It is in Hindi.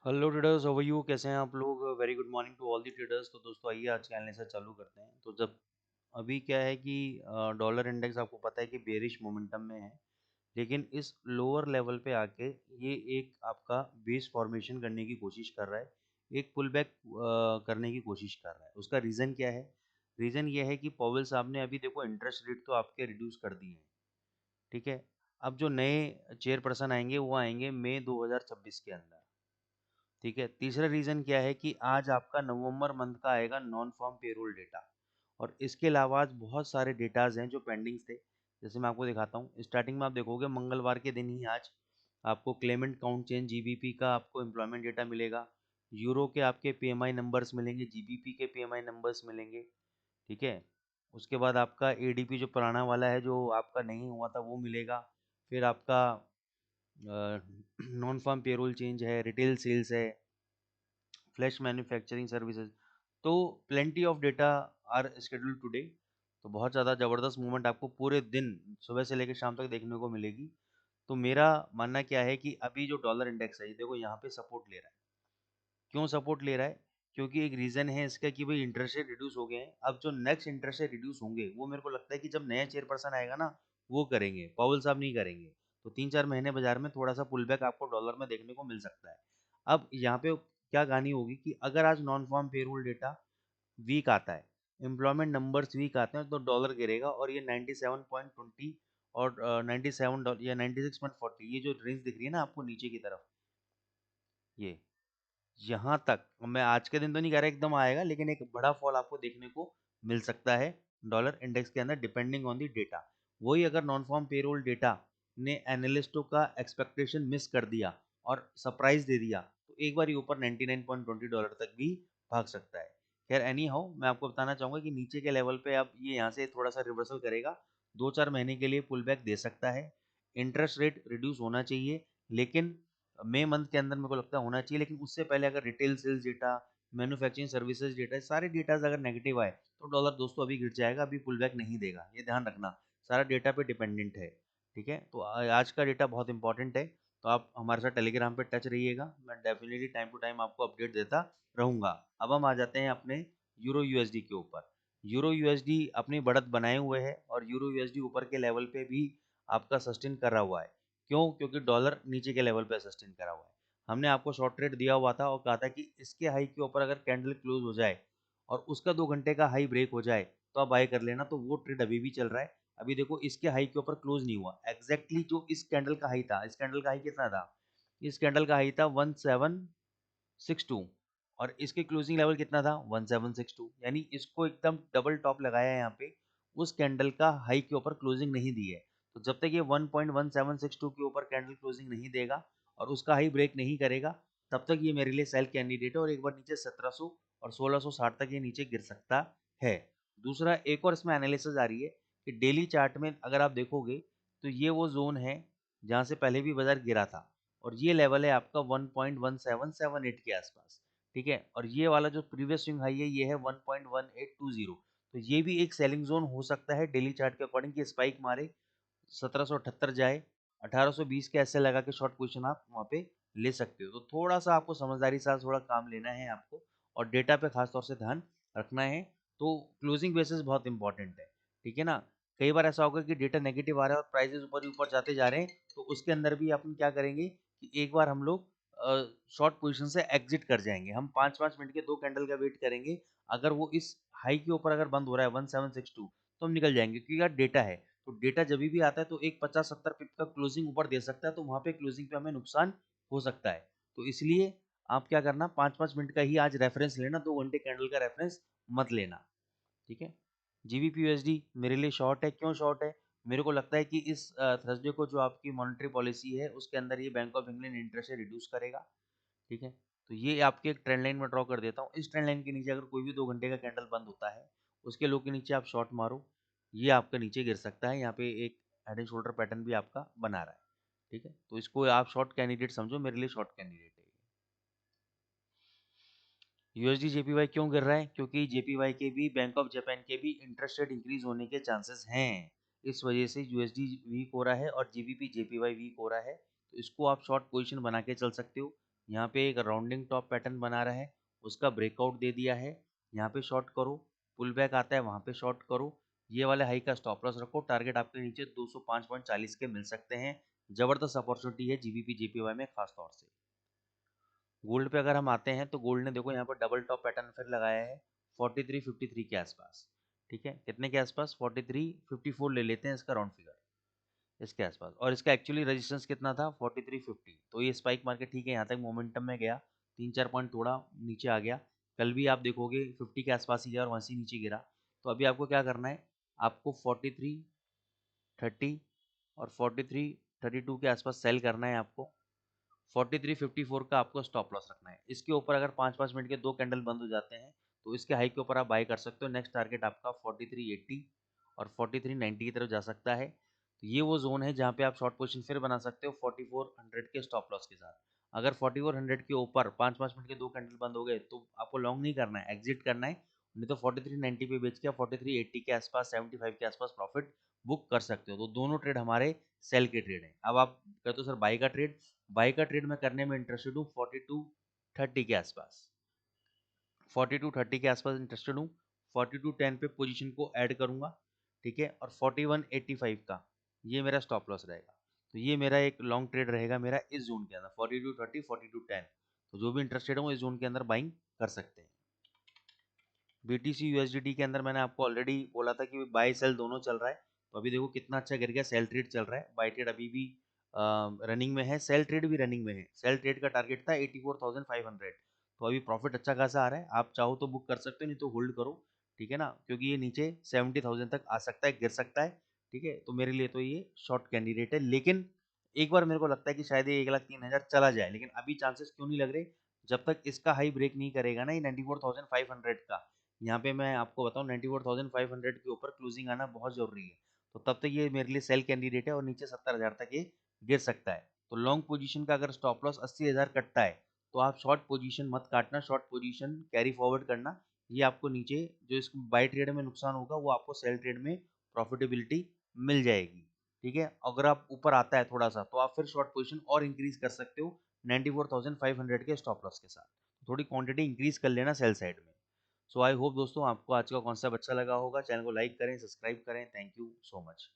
Hello traders, how are you? कैसे हैं आप लोग? Very good morning to all the traders. तो दोस्तों आइए आज का एनालिसिस चालू करते हैं। तो जब अभी क्या है कि डॉलर इंडेक्स आपको पता है कि बेरिश मोमेंटम में है, लेकिन इस लोअर लेवल पे आके ये एक आपका बेस फॉर्मेशन करने की कोशिश कर रहा है, एक पुल बैक करने की कोशिश कर रहा है। उसका रीज़न क्या है? रीज़न ये है कि पॉवेल साहब ने अभी देखो इंटरेस्ट रेट तो आपके रिड्यूस कर दिए हैं, ठीक है। अब जो नए चेयरपर्सन आएंगे वो आएंगे मई 2026 के अंदर, ठीक है। तीसरा रीज़न क्या है कि आज आपका नवंबर मंथ का आएगा नॉन फार्म पेरोल डेटा, और इसके अलावा आज बहुत सारे डेटाज हैं जो पेंडिंग थे। जैसे मैं आपको दिखाता हूँ, स्टार्टिंग में आप देखोगे मंगलवार के दिन ही आज आपको क्लेमेंट काउंट चेंज जीबीपी का आपको एम्प्लॉयमेंट डेटा मिलेगा, यूरो के आपके पीएमआई नंबर्स मिलेंगे, जीबीपी के पीएमआई नंबर्स मिलेंगे, ठीक है। उसके बाद आपका एडीपी जो पुराना वाला है जो आपका नहीं हुआ था वो मिलेगा। फिर आपका नॉन फार्म पेरोल चेंज है, रिटेल सेल्स है, फ्लैश मैन्युफैक्चरिंग सर्विसेज। तो plenty of data are scheduled today. तो बहुत ज़्यादा ज़बरदस्त मूवमेंट आपको पूरे दिन सुबह से लेकर शाम तक देखने को मिलेगी। तो मेरा मानना क्या है कि अभी जो डॉलर इंडेक्स है ये देखो यहाँ पे सपोर्ट ले रहा है। क्यों सपोर्ट ले रहा है? क्योंकि एक रीज़न है इसका कि भाई इंटरेस्ट रेट रिड्यूस हो गए हैं। अब जो नेक्स्ट इंटरेस्ट रेट रिड्यूस होंगे वो मेरे को लगता है कि जब नया चेयरपर्सन आएगा ना वो करेंगे, पावेल साहब नहीं करेंगे। तो 3-4 महीने बाजार में थोड़ा सा पुल बैक आपको डॉलर में देखने को मिल सकता है। अब यहाँ पे क्या कहानी होगी कि अगर आज non farm payroll data weak आता है, एम्प्लॉयमेंट नंबर्स वीक आते हैं, तो डॉलर गिरेगा और ये 97.20 और 97 डॉलर या 96.40, ये जो रेंज दिख रही है ना आपको नीचे की तरफ, ये यहाँ तक मैं आज के दिन तो नहीं कह रहा एकदम आएगा, लेकिन एक बड़ा फॉल आपको देखने को मिल सकता है डॉलर इंडेक्स के अंदर डिपेंडिंग ऑन दी डेटा। वही अगर नॉन फॉर्म पेरोल डेटा ने एनालिस्टों का एक्सपेक्टेशन मिस कर दिया और सरप्राइज दे दिया तो एक बार ही ऊपर 99.20 डॉलर तक भी भाग सकता है। खैर एनी हाउ मैं आपको बताना चाहूंगा कि नीचे के लेवल पे अब ये यहाँ से थोड़ा सा रिवर्सल करेगा, 2-4 महीने के लिए पुल बैक दे सकता है। इंटरेस्ट रेट रिड्यूस होना चाहिए, लेकिन मई मंथ के अंदर मेरे को लगता है होना चाहिए, लेकिन उससे पहले अगर retail sales data, manufacturing services data, सारे डेटाज अगर नेगेटिव आए तो डॉलर दोस्तों अभी गिर जाएगा, अभी पुल बैक नहीं देगा, ये ध्यान रखना। सारा डेटा पे डिपेंडेंट है, ठीक है। तो आज का डेटा बहुत इंपॉर्टेंट है, तो आप हमारे साथ टेलीग्राम पे टच रहिएगा, मैं डेफिनेटली टाइम टू टाइम आपको अपडेट देता रहूंगा। अब हम आ जाते हैं अपने यूरो यूएसडी के ऊपर। यूरो यूएसडी अपनी बढ़त बनाए हुए है और यूरो यूएसडी ऊपर के लेवल पे भी आपका सस्टेन कर रहा हुआ है। क्यों? क्योंकि डॉलर नीचे के लेवल पे सस्टेन करा हुआ है। हमने आपको शॉर्ट ट्रेड दिया हुआ था और कहा था कि इसके हाई के ऊपर अगर कैंडल क्लोज हो जाए और उसका 2 घंटे का हाई ब्रेक हो जाए तो आप बाय कर लेना। तो वो ट्रेड अभी भी चल रहा है। अभी देखो इसके हाई के ऊपर क्लोज नहीं हुआ, एग्जैक्टली जो इस कैंडल का हाई था, इस कैंडल का हाई कितना था? इस कैंडल का हाई था 1762 और इसके क्लोजिंग लेवल कितना था? 1762, यानी इसको एकदम डबल टॉप लगाया है यहाँ पे। उस कैंडल का हाई के ऊपर क्लोजिंग नहीं दी है। तो जब तक ये 1.1762 के ऊपर कैंडल क्लोजिंग नहीं देगा और उसका हाई ब्रेक नहीं करेगा तब तक ये मेरे लिए सेल कैंडिडेट है, और एक बार नीचे 1700 और 1660 तक ये नीचे गिर सकता है। दूसरा एक और इसमें एनालिसिस आ रही है कि डेली चार्ट में अगर आप देखोगे तो ये वो जोन है जहां से पहले भी बाजार गिरा था, और ये लेवल है आपका 1.1778 के आसपास, ठीक है। और ये वाला जो प्रीवियस स्विंग हाई है ये है 1.1820। तो ये भी एक सेलिंग जोन हो सकता है डेली चार्ट के अकॉर्डिंग, कि स्पाइक मारे 1778 जाए, 1820 के ऐसे लगा के शॉर्ट पोजीशन आप वहाँ पे ले सकते हो। तो थोड़ा सा आपको समझदारी से थोड़ा काम लेना है आपको, और डेटा पे खास तौर से ध्यान रखना है। तो क्लोजिंग बेसिस बहुत इंपॉर्टेंट है, ठीक है ना। कई बार ऐसा होगा कि डेटा नेगेटिव आ रहा है और प्राइसेस ऊपर ही ऊपर जाते जा रहे हैं, तो उसके अंदर भी अपन क्या करेंगे कि एक बार हम लोग शॉर्ट पोजीशन से एग्जिट कर जाएंगे। हम 5-5 मिनट के 2 कैंडल का वेट करेंगे, अगर वो इस हाई के ऊपर अगर बंद हो रहा है 1762 तो हम निकल जाएंगे, क्योंकि यार डेटा है। तो डेटा जब भी आता है तो एक 50-70 पिप का क्लोजिंग ऊपर दे सकता है, तो वहां पे क्लोजिंग पे हमें नुकसान हो सकता है। तो इसलिए आप क्या करना, 5-5 मिनट का ही आज रेफरेंस लेना, 2 घंटे कैंडल का रेफरेंस मत लेना, ठीक है। जीबीपी यूएसडी मेरे लिए शॉर्ट है। क्यों शॉर्ट है? मेरे को लगता है कि इस थर्सडे को जो आपकी मॉनेटरी पॉलिसी है उसके अंदर ये bank of England interest reduce करेगा, ठीक है। तो ये आपके एक ट्रेंड लाइन में ड्रॉ कर देता हूँ। इस ट्रेंड लाइन के नीचे अगर कोई भी 2 घंटे का कैंडल बंद होता है, उसके लो के नीचे आप शॉर्ट मारो, ये आपका नीचे गिर सकता है। यहाँ पे एक हेड एंड शोल्डर पैटर्न भी आपका बना रहा है, ठीक है। तो इसको आप शॉर्ट कैंडिडेट समझो, मेरे लिए शॉर्ट कैंडिडेट है। यूएसडी जेपीवाई क्यों गिर रहा है? क्योंकि जेपीवाई के भी, बैंक ऑफ जापान के भी इंटरेस्ट रेट इंक्रीज होने के चांसेस हैं, इस वजह से यूएसडी वीक हो रहा है और जीबीपी जेपीवाई वीक हो रहा है। तो इसको आप शॉर्ट पोजीशन बना के चल सकते हो। यहाँ पे एक राउंडिंग टॉप पैटर्न बना रहा है, उसका ब्रेकआउट दे दिया है, यहाँ पे शॉर्ट करो, पुल बैक आता है वहाँ पे शॉर्ट करो, ये वाले हाई का स्टॉप लॉस रखो, टारगेट आपके नीचे 205.40 के मिल सकते हैं। जबरदस्त अपॉर्चुनिटी है जीबीपी जेपीवाई में खास तौर से। गोल्ड पे अगर हम आते हैं तो गोल्ड ने देखो यहाँ पर डबल टॉप पैटर्न फिर लगाया है 4353 के आसपास। ठीक है, कितने के आसपास? 4354 ले लेते हैं इसका राउंड फिगर, इसके आसपास। और इसका एक्चुअली रेजिस्टेंस कितना था? 4350। तो ये स्पाइक मार्केट ठीक है, यहाँ तक मोमेंटम में गया, 3-4 पॉइंट थोड़ा नीचे आ गया। कल भी आप देखोगे 50 के आसपास ही गया और वहाँ से नीचे गिरा। तो अभी आपको क्या करना है, आपको 4330 और 4332 के आसपास सेल करना है आपको। 4354 का आपको स्टॉप लॉस रखना है। इसके ऊपर अगर 5-5 मिनट के 2 कैंडल बंद हो जाते हैं तो इसके हाई के ऊपर आप बाय कर सकते हो। नेक्स्ट टारगेट आपका 4380 और 4390 की तरफ जा सकता है। तो ये वो जोन है जहाँ पे आप शॉर्ट पोजीशन फिर बना सकते हो 4400 के स्टॉप लॉस के साथ। अगर 4400 के ऊपर 5-5 मिनट के 2 कैंडल बंद हो गए तो आपको लॉन्ग नहीं करना है, एग्जिट करना है। नहीं तो 4390 पे बेच के 4380 के आसपास, 75 के आसपास प्रॉफिट बुक कर सकते हो। तो दोनों ट्रेड हमारे सेल के ट्रेड हैं। अब आप कहते हो सर बाई का ट्रेड, बाई का ट्रेड मैं करने में इंटरेस्टेड हूँ 4230 के आसपास, 4230 के आसपास इंटरेस्टेड हूँ। 4210 पे पोजीशन को ऐड करूंगा, ठीक है। और 4185 का ये मेरा स्टॉप लॉस रहेगा। तो ये मेरा एक लॉन्ग ट्रेड रहेगा मेरा इस जोन के अंदर 4230 4210। तो जो भी इंटरेस्टेड हो इस जोन के अंदर बाइंग कर सकते हैं। बीटीसी यूएसडीटी के अंदर मैंने आपको ऑलरेडी बोला था कि बाय सेल दोनों चल रहा है। तो अभी देखो कितना अच्छा गिर गया, सेल ट्रेड चल रहा है, बाय ट्रेड अभी भी रनिंग में है, सेल ट्रेड भी रनिंग में है। सेल ट्रेड का टारगेट था 84,500। तो अभी प्रॉफिट अच्छा खासा आ रहा है, आप चाहो तो बुक कर सकते हो, नहीं तो होल्ड करो, ठीक है ना, क्योंकि ये नीचे 70,000 तक आ सकता है, गिर सकता है। ठीक है, तो मेरे लिए तो ये शॉर्ट कैंडिडेट है। लेकिन एक बार मेरे को लगता है कि शायद ये 1,03,000 चला जाए, लेकिन अभी चांसेस क्यों नहीं लग रहे? जब तक इसका हाई ब्रेक नहीं करेगा ना ये 94,500 का, यहाँ पे मैं आपको बताऊं 94,500 के ऊपर क्लोजिंग आना बहुत जरूरी है। तो तब तक ये मेरे लिए सेल कैंडिडेट है और नीचे 70,000 तक ये गिर सकता है। तो लॉन्ग पोजीशन का अगर स्टॉप लॉस 80,000 कटता है तो आप शॉर्ट पोजीशन मत काटना, शॉर्ट पोजीशन कैरी फॉरवर्ड करना। ये आपको नीचे जो इस बाई ट्रेड में नुकसान होगा वो आपको सेल ट्रेड में प्रॉफिटेबिलिटी मिल जाएगी। ठीक है, अगर आप ऊपर आता है थोड़ा सा तो आप फिर शॉर्ट पोजीशन और इंक्रीज कर सकते हो 94,500 के स्टॉप लॉस के साथ। थोड़ी क्वांटिटी इंक्रीज कर लेना सेल साइड में। सो आई होप दोस्तों आपको आज का कॉन्सेप्ट अच्छा लगा होगा। चैनल को लाइक करें, सब्सक्राइब करें। Thank you so much.